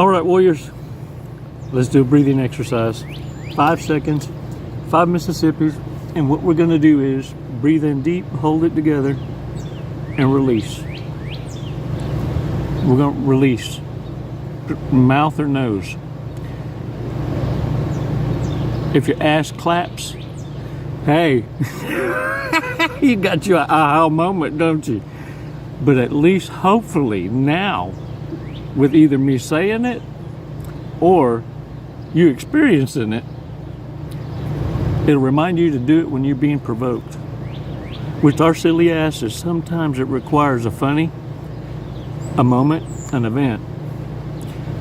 All right, warriors, let's do a breathing exercise. 5 seconds, 5 Mississippis, and what we're gonna do is breathe in deep, hold it together, and release. We're gonna release, mouth or nose. If your ass claps, hey, you got your aha moment, don't you? But at least, hopefully, now, with either me saying it or you experiencing it, it'll remind you to do it when you're being provoked. With our silly asses, sometimes it requires a moment, an event,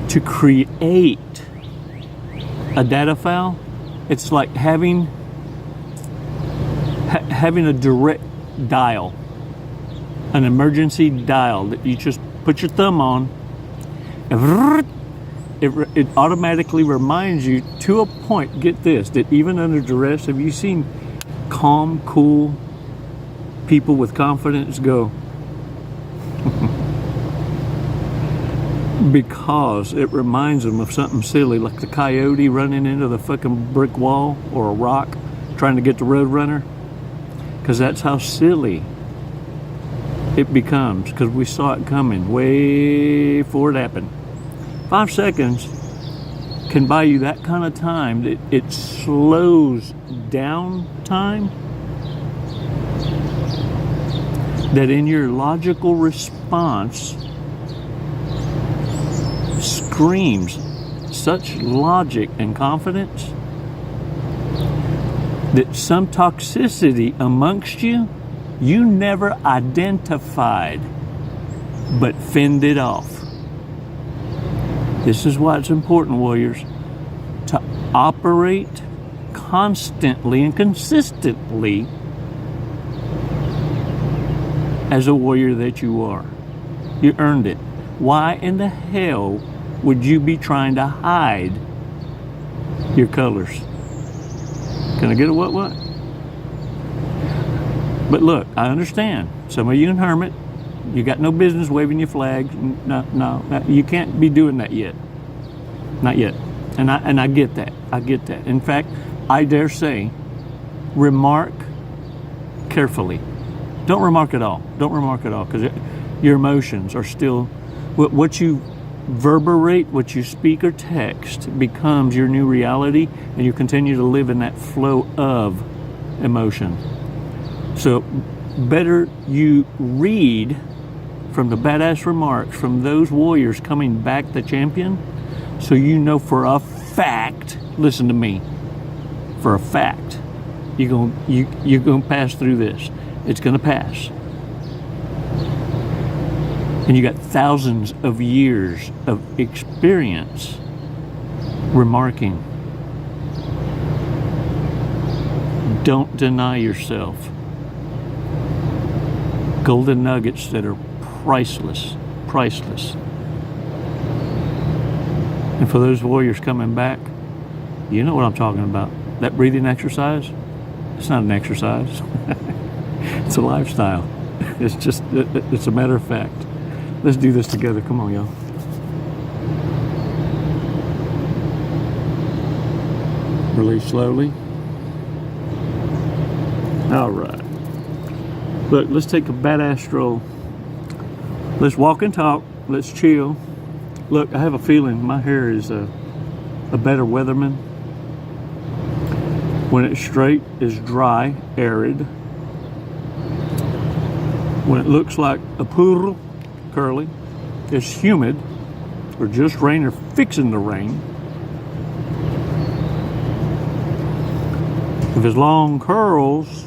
to create a data file. It's like having a direct dial, an emergency dial that you just put your thumb on, and it automatically reminds you to a point, get this, that even under duress, have you seen calm, cool people with confidence go? Because it reminds them of something silly, like the coyote running into the fucking brick wall or a rock trying to get the road runner. Because that's how silly it becomes, because we saw it coming way before it happened. 5 seconds can buy you that kind of time that it slows down time, that in your logical response screams such logic and confidence that some toxicity amongst you never identified but fended off. This is why it's important, warriors, to operate constantly and consistently as a warrior that you are. You earned it. Why in the hell would you be trying to hide your colors? Can I get a what? But look, I understand. Some of you in hermit, you got no business waving your flag. No, you can't be doing that yet. Not yet. And I get that. I get that. In fact, I dare say, remark carefully. Don't remark at all. Don't remark at all, because your emotions are still, what you verberate, what you speak or text becomes your new reality, and you continue to live in that flow of emotion. So better you read from the badass remarks from those warriors coming back the champion, so you know for a fact, listen to me, for a fact, you're gonna pass through this. It's gonna pass. And you got thousands of years of experience remarking. Don't deny yourself. Golden nuggets that are priceless. And for those warriors coming back, you know what I'm talking about. That breathing exercise, it's not an exercise. It's a lifestyle. It's a matter of fact. Let's do this together. Come on, y'all. Release slowly. All right. Look, let's take a badass stroll. Let's walk and talk. Let's chill. Look, I have a feeling my hair is a better weatherman. When it's straight, it's dry, arid. When it looks like a poodle, curly, it's humid, or just rain, or fixing to rain. If it's long curls,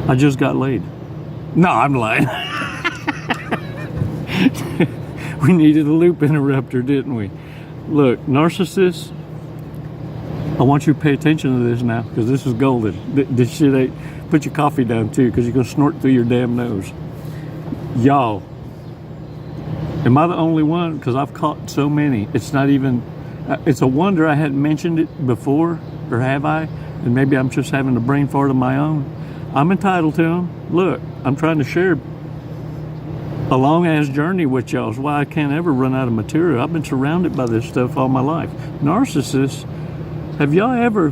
I just got laid. No, I'm lying. We needed a loop interrupter, didn't we? Look, narcissists, I want you to pay attention to this now, because this is golden. This shit ain't, put your coffee down too, because you're going to snort through your damn nose. Y'all, am I the only one? Because I've caught so many. It's not even, it's a wonder I hadn't mentioned it before, or have I? And maybe I'm just having a brain fart of my own. I'm entitled to them. Look, I'm trying to share a long-ass journey with y'all. Is why I can't ever run out of material. I've been surrounded by this stuff all my life. Narcissists, have y'all ever,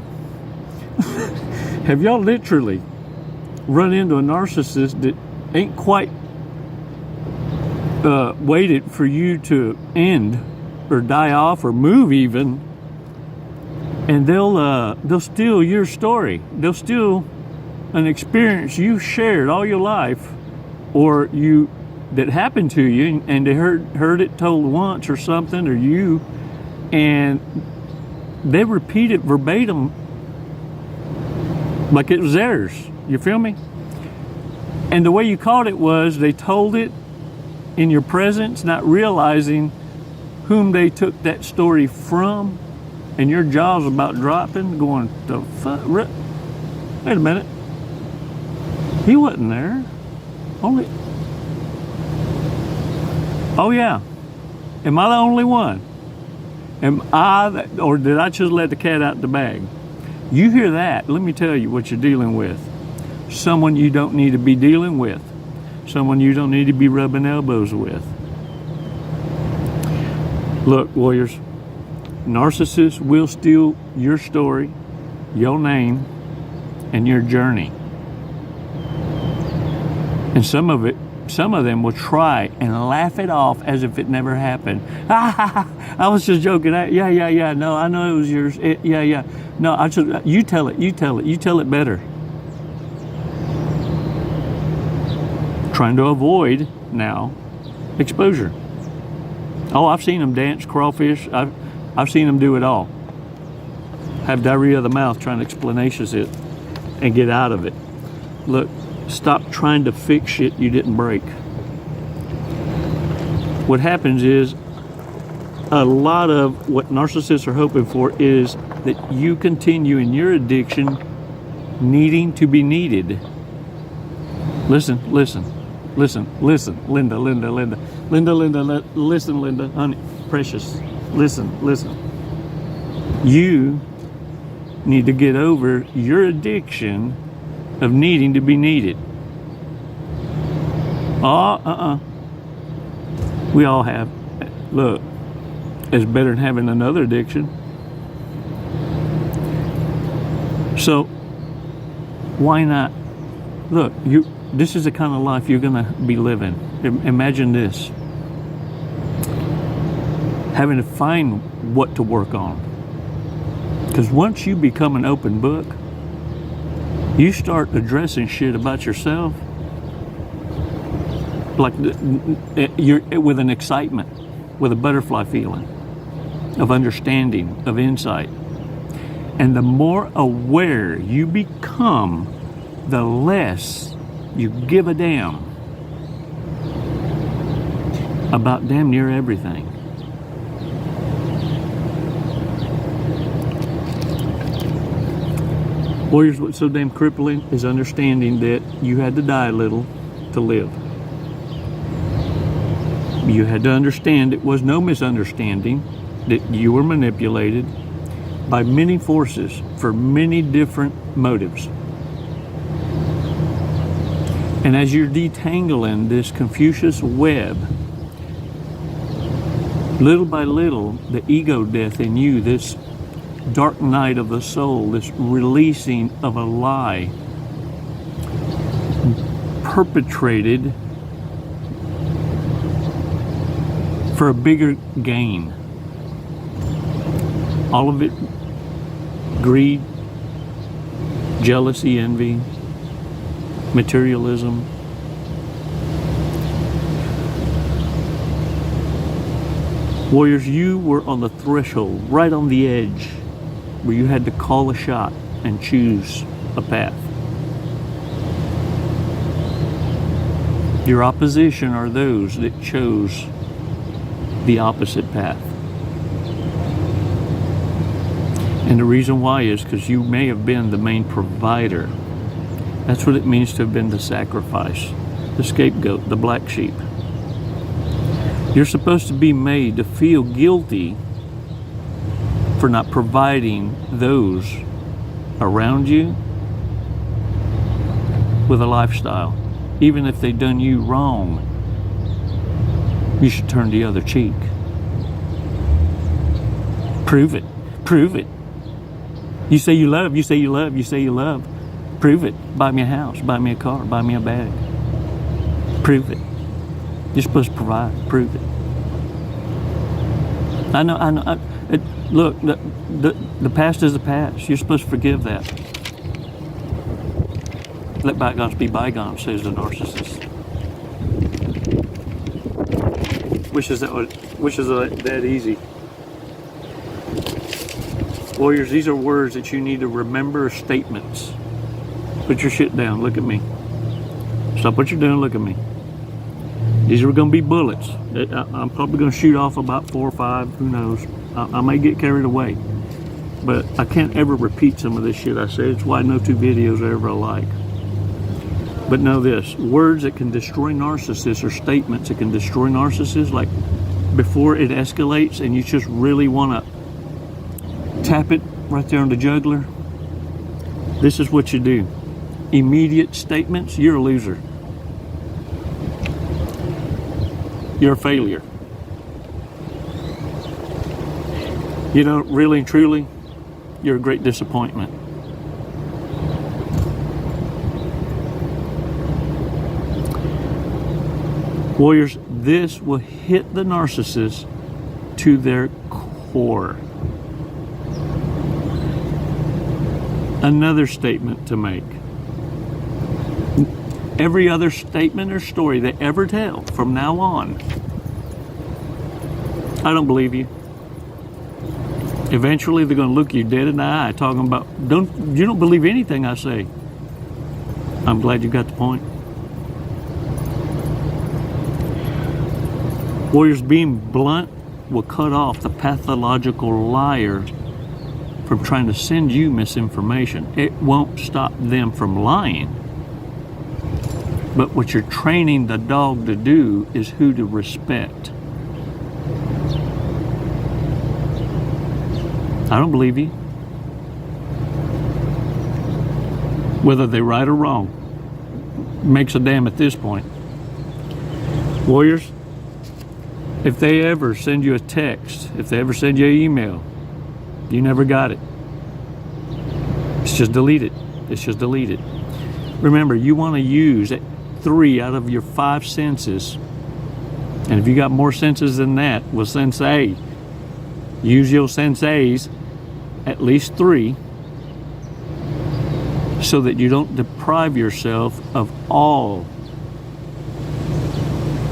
have y'all literally run into a narcissist that ain't quite waited for you to end or die off or move even, and they'll steal your story. They'll steal an experience you shared all your life, or that happened to you, and they heard it told once or something, or you, and they repeat it verbatim like it was theirs. You feel me? And the way you caught it was they told it in your presence, not realizing whom they took that story from, and your jaw's about dropping, going, the fuck? Wait a minute. He wasn't there. Only. Oh yeah. Am I the only one? Or did I just let the cat out the bag? You hear that, let me tell you what you're dealing with. Someone you don't need to be dealing with. Someone you don't need to be rubbing elbows with. Look, warriors, narcissists will steal your story, your name, and your journey. And some of them will try and laugh it off as if it never happened. I was just joking. Yeah. No, I know it was yours. Yeah. No, you tell it better. Trying to avoid now exposure. Oh, I've seen them dance, crawfish. I've seen them do it all. Have diarrhea of the mouth trying to explanations it and get out of it. Look, stop trying to fix shit you didn't break. What happens is a lot of what narcissists are hoping for is that you continue in your addiction needing to be needed. Listen, Linda, listen, Linda, honey, precious, listen. You need to get over your addiction of needing to be needed. We all have. Look, it's better than having another addiction. So, why not? Look, this is the kind of life you're going to be living. Imagine this. Having to find what to work on. Because once you become an open book, you start addressing shit about yourself like you're with an excitement, with a butterfly feeling of understanding, of insight. And the more aware you become, the less you give a damn about damn near everything. Warriors, what's so damn crippling is understanding that you had to die a little to live. You had to understand it was no misunderstanding that you were manipulated by many forces for many different motives. And as you're detangling this Confucius web, little by little, the ego death in you, this dark night of the soul, this releasing of a lie perpetrated for a bigger gain. All of it, greed, jealousy, envy, materialism. Warriors, you were on the threshold, right on the edge, where you had to call a shot and choose a path. Your opposition are those that chose the opposite path. And the reason why is because you may have been the main provider. That's what it means to have been the sacrifice, the scapegoat, the black sheep. You're supposed to be made to feel guilty for not providing those around you with a lifestyle. Even if they've done you wrong, you should turn the other cheek. Prove it. Prove it. You say you love, you say you love, you say you love. Prove it. Buy me a house, buy me a car, buy me a bag. Prove it. You're supposed to provide. Prove it. I know. Look, the past is the past. You're supposed to forgive that. Let bygones be bygones, says the narcissist. Wishes that easy. Warriors, these are words that you need to remember, statements. Put your shit down. Look at me. Stop what you're doing. Look at me. These are going to be bullets. I'm probably going to shoot off about 4 or 5. Who knows? I may get carried away. But I can't ever repeat some of this shit I say. It's why no 2 videos are ever alike. But know this. Words that can destroy narcissists, or statements that can destroy narcissists, like before it escalates and you just really want to tap it right there on the jugular. This is what you do. Immediate statements, you're a loser. You're a failure. You know, really and truly, you're a great disappointment. Warriors, this will hit the narcissist to their core. Another statement to make. Every other statement or story they ever tell from now on, I don't believe you. Eventually they're going to look you dead in the eye talking about, you don't believe anything I say. I'm glad you got the point. Warriors, being blunt will cut off the pathological liar from trying to send you misinformation. It won't stop them from lying. But what you're training the dog to do is who to respect. I don't believe you. Whether they're right or wrong makes a damn at this point. Warriors, if they ever send you a text, if they ever send you an email, you never got it. It's just delete it. It's just delete it. Remember, you want to use 3 out of your 5 senses. And if you got more senses than that, well, sensei. Use your senseis, at least 3, so that you don't deprive yourself of all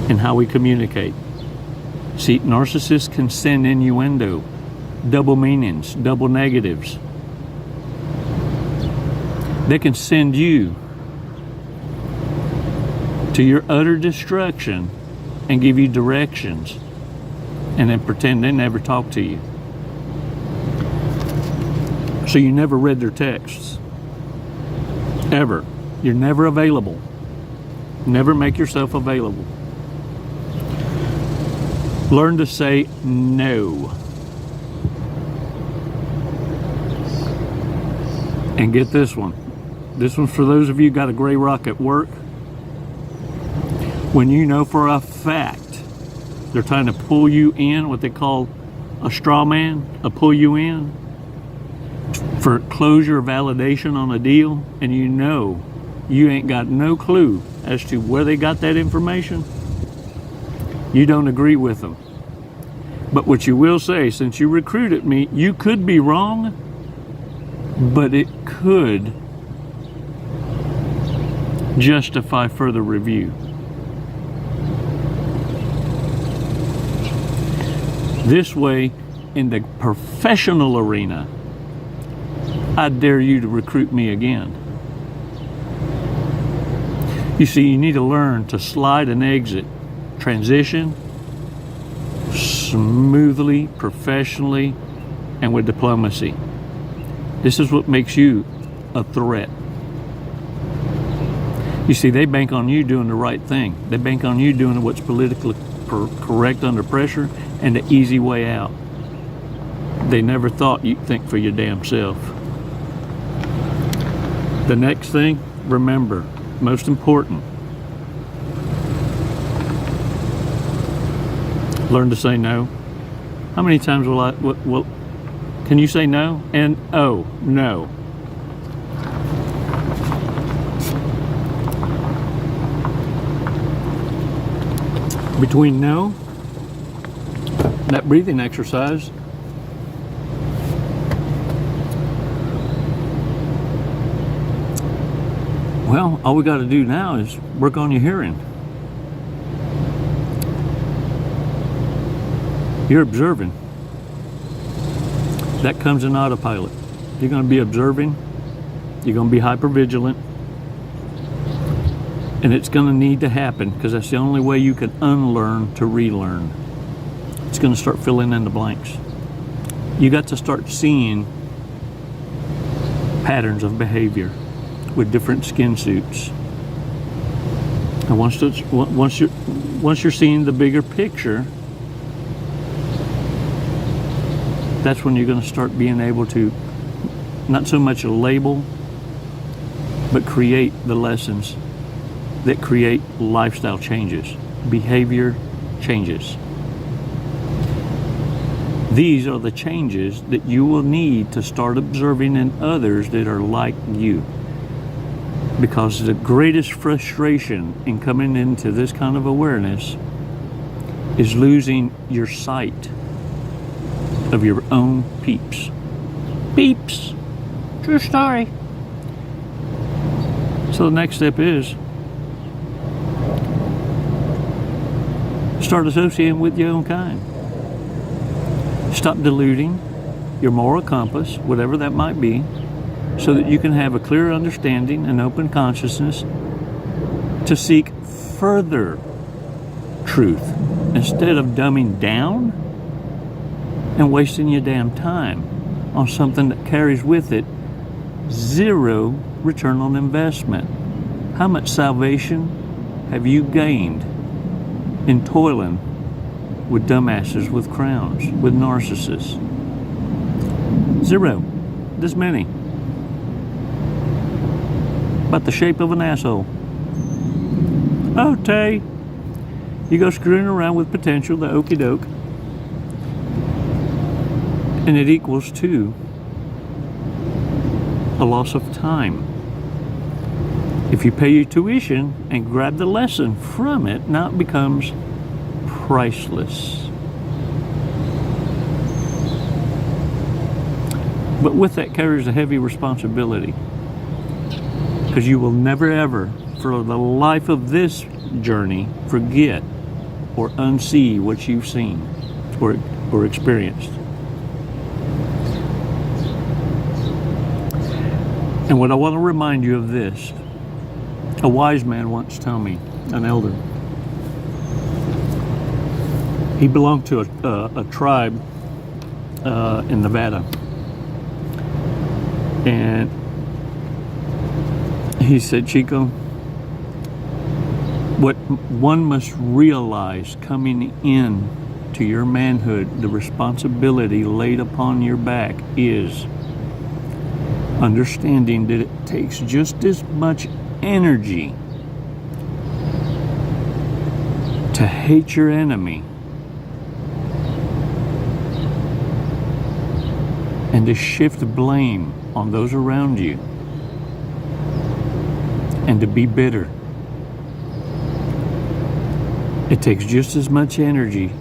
in how we communicate. See, narcissists can send innuendo, double meanings, double negatives. They can send you to your utter destruction and give you directions and then pretend they never talked to you. So you never read their texts. Ever. You're never available. Never make yourself available. Learn to say no. And get this one. This one's for those of you who got a gray rock at work. When you know for a fact they're trying to pull you in, what they call a straw man, a pull you in for closure or validation on a deal, and you know you ain't got no clue as to where they got that information, you don't agree with them. But what you will say, since you recruited me, you could be wrong, but it could justify further review. This way, in the professional arena, I dare you to recruit me again. You see, you need to learn to slide and exit, transition smoothly, professionally, and with diplomacy. This is what makes you a threat. You see, they bank on you doing the right thing. They bank on you doing what's politically correct under pressure and the easy way out. They never thought you'd think for your damn self. The next thing, remember, most important. Learn to say no. How many times can you say no? And oh, no. Between no, that breathing exercise, well, all we got to do now is work on your hearing. You're observing. That comes in autopilot. You're going to be observing. You're going to be hypervigilant. And it's going to need to happen because that's the only way you can unlearn to relearn. It's going to start filling in the blanks. You got to start seeing patterns of behavior with different skin suits. And once you're seeing the bigger picture, that's when you're going to start being able to not so much label, but create the lessons that create lifestyle changes, behavior changes. These are the changes that you will need to start observing in others that are like you. Because the greatest frustration in coming into this kind of awareness is losing your sight of your own peeps. Peeps! True story. So the next step is start associating with your own kind. Stop deluding your moral compass, whatever that might be, so that you can have a clear understanding and open consciousness to seek further truth instead of dumbing down and wasting your damn time on something that carries with it zero return on investment. How much salvation have you gained in toiling with dumbasses with crowns, with narcissists? Zero. This many. About the shape of an asshole. Oh, Tay, you go screwing around with potential, the okie doke, and it equals to a loss of time. If you pay your tuition and grab the lesson from it, now it becomes priceless. But with that carries a heavy responsibility, because you will never ever, for the life of this journey, forget or unsee what you've seen or experienced. And what I want to remind you of this, a wise man once told me, an elder. He belonged to a tribe in Nevada. And he said, Chico, what one must realize coming in to your manhood, the responsibility laid upon your back is understanding that it takes just as much energy to hate your enemy and to shift blame on those around you and to be bitter. It takes just as much energy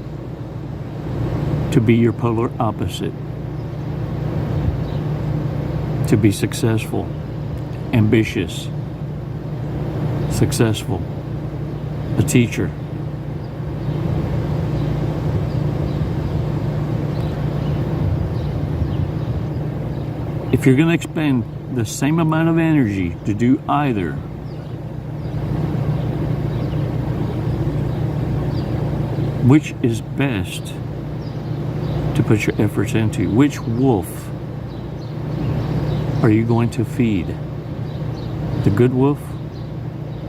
to be your polar opposite, to be successful, ambitious, successful, a teacher. If you're going to expend the same amount of energy to do either, which is best to put your efforts into? Which wolf are you going to feed? The good wolf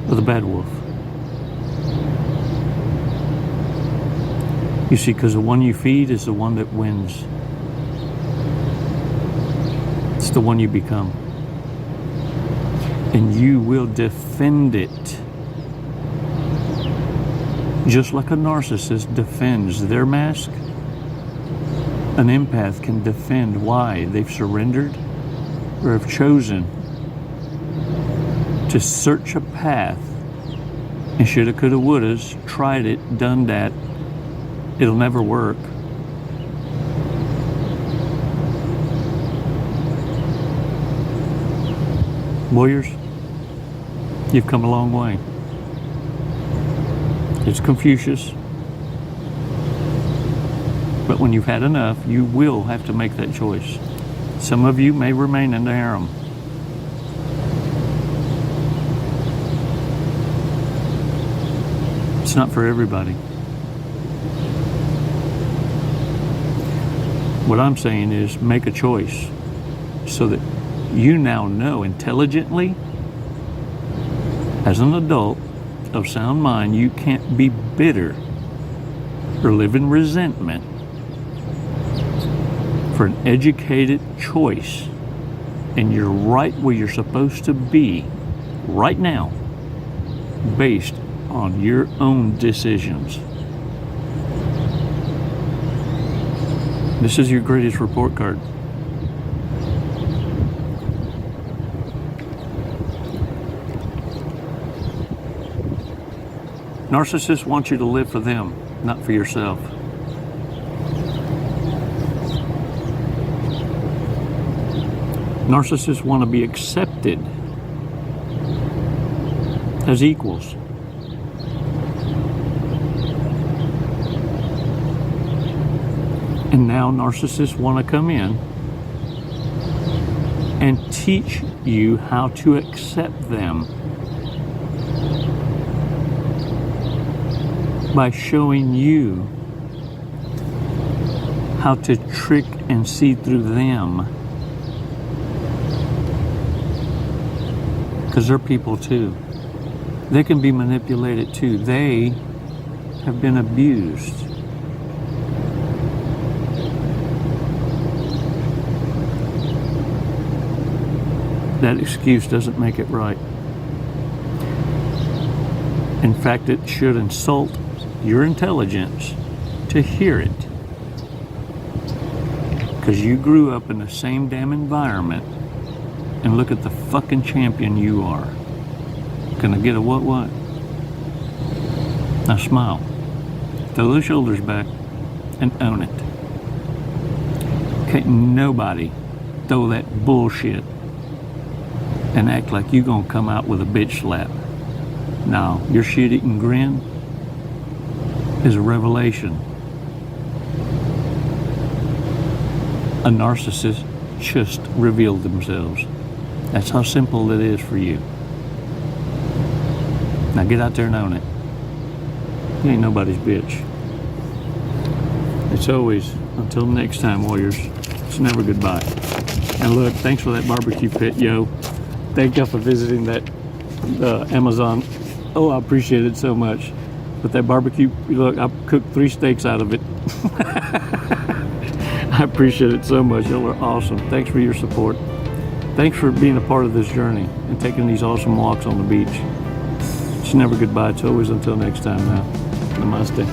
or the bad wolf? You see, because the one you feed is the one that wins. It's the one you become. And you will defend it. Just like a narcissist defends their mask, an empath can defend why they've surrendered or have chosen to search a path and shoulda, coulda, wouldas, tried it, done that. It'll never work. Warriors, you've come a long way. It's Confucius. But when you've had enough, you will have to make that choice. Some of you may remain in the harem. It's not for everybody. What I'm saying is make a choice so that you now know intelligently, as an adult of sound mind, you can't be bitter or live in resentment for an educated choice, and you're right where you're supposed to be right now based on your own decisions. This is your greatest report card. Narcissists want you to live for them, not for yourself. Narcissists want to be accepted as equals. And now narcissists want to come in and teach you how to accept them by showing you how to trick and see through them. Because they're people too. They can be manipulated too. They have been abused. That excuse doesn't make it right. In fact, it should insult your intelligence to hear it. Because you grew up in the same damn environment, and look at the fucking champion you are. Gonna get a what? Now smile. Throw those shoulders back and own it. Can't nobody throw that bullshit and act like you gonna come out with a bitch slap. Now, your shit-eating grin is a revelation. A narcissist just revealed themselves. That's how simple it is for you. Now get out there and own it. You ain't nobody's bitch. It's always, until next time, warriors, it's never goodbye. And look, thanks for that barbecue pit, yo. Thank you for visiting that Amazon. Oh, I appreciate it so much. But that barbecue, look, I cooked 3 steaks out of it. I appreciate it so much. Y'all are awesome. Thanks for your support. Thanks for being a part of this journey and taking these awesome walks on the beach. It's never goodbye. It's always until next time now. Namaste.